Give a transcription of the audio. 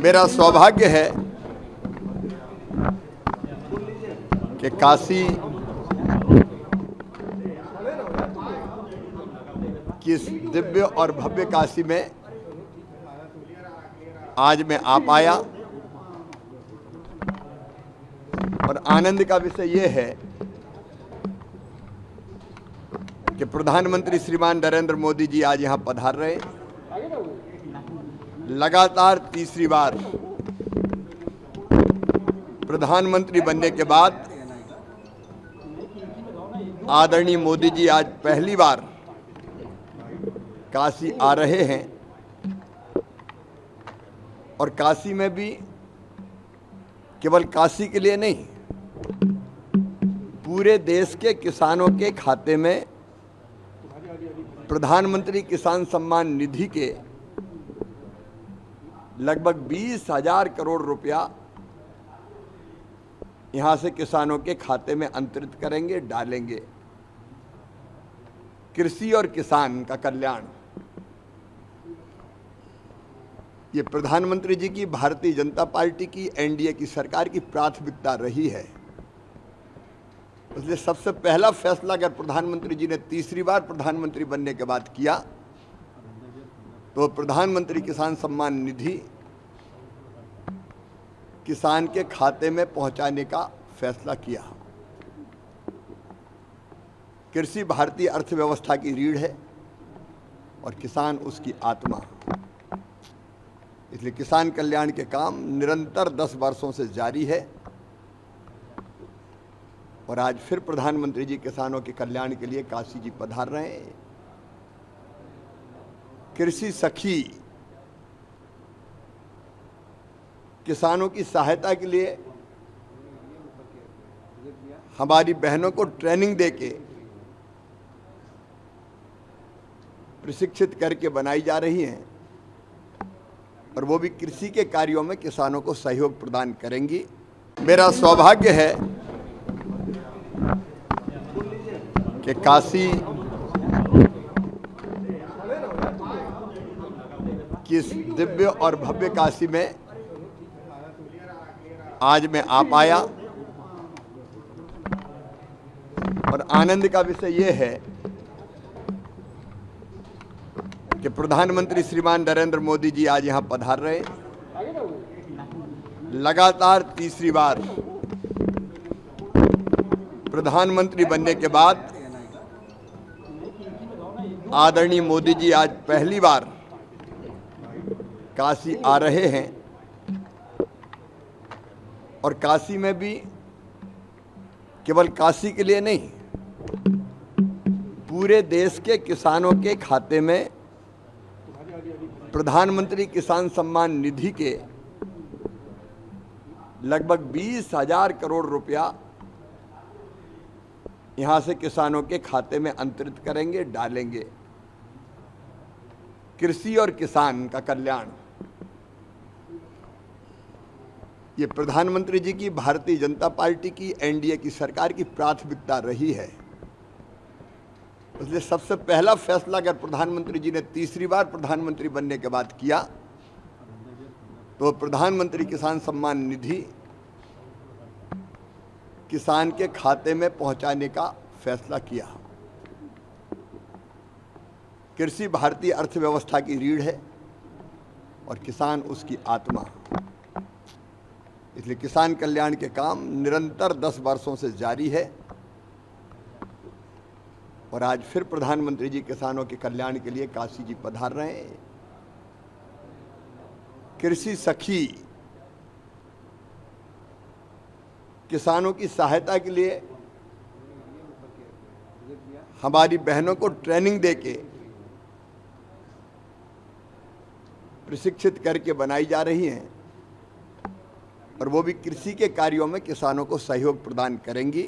मेरा सौभाग्य है कि काशी की इस दिव्य और भव्य काशी में आज मैं आ पाया और आनंद का विषय ये है कि प्रधानमंत्री श्रीमान नरेंद्र मोदी जी आज यहाँ पधार रहे। लगातार तीसरी बार प्रधानमंत्री बनने के बाद आदरणीय मोदी जी आज पहली बार काशी आ रहे हैं और काशी में भी केवल काशी के लिए नहीं, पूरे देश के किसानों के खाते में प्रधानमंत्री किसान सम्मान निधि के लगभग 20,000 करोड़ रुपया यहां से किसानों के खाते में अंतरित करेंगे, डालेंगे। कृषि और किसान का कल्याण ये प्रधानमंत्री जी की, भारतीय जनता पार्टी की, एनडीए की सरकार की प्राथमिकता रही है। इसलिए सबसे पहला फैसला अगर प्रधानमंत्री जी ने तीसरी बार प्रधानमंत्री बनने के बाद किया तो प्रधानमंत्री किसान सम्मान निधि किसान के खाते में पहुंचाने का फैसला किया। कृषि भारतीय अर्थव्यवस्था की रीढ़ है और किसान उसकी आत्मा। इसलिए किसान कल्याण के काम निरंतर 10 वर्षों से जारी है और आज फिर प्रधानमंत्री जी किसानों के कल्याण के लिए काशी जी पधार रहे हैं। कृषि सखी किसानों की सहायता के लिए हमारी बहनों को ट्रेनिंग देके प्रशिक्षित करके बनाई जा रही हैं और वो भी कृषि के कार्यों में किसानों को सहयोग प्रदान करेंगी। मेरा सौभाग्य है कि काशी की इस दिव्य और भव्य काशी में आज मैं आ पाया और आनंद का विषय ये है कि प्रधानमंत्री श्रीमान नरेंद्र मोदी जी आज यहाँ पधार रहे। लगातार तीसरी बार प्रधानमंत्री बनने के बाद आदरणीय मोदी जी आज पहली बार काशी आ रहे हैं और काशी में भी केवल काशी के लिए नहीं, पूरे देश के किसानों के खाते में प्रधानमंत्री किसान सम्मान निधि के लगभग 20,000 करोड़ रुपया यहां से किसानों के खाते में अंतरित करेंगे, डालेंगे। कृषि और किसान का कल्याण ये प्रधानमंत्री जी की, भारतीय जनता पार्टी की, एनडीए की सरकार की प्राथमिकता रही है। इसलिए सबसे पहला फैसला अगर प्रधानमंत्री जी ने तीसरी बार प्रधानमंत्री बनने के बाद किया तो प्रधानमंत्री किसान सम्मान निधि किसान के खाते में पहुंचाने का फैसला किया। कृषि भारतीय अर्थव्यवस्था की रीढ़ है और किसान उसकी आत्मा। इसलिए किसान कल्याण के काम निरंतर 10 वर्षों से जारी है और आज फिर प्रधानमंत्री जी किसानों के कल्याण के लिए काशी जी पधार रहे हैं। कृषि सखी किसानों की सहायता के लिए हमारी बहनों को ट्रेनिंग देके प्रशिक्षित करके बनाई जा रही हैं और वो भी कृषि के कार्यों में किसानों को सहयोग प्रदान करेंगी।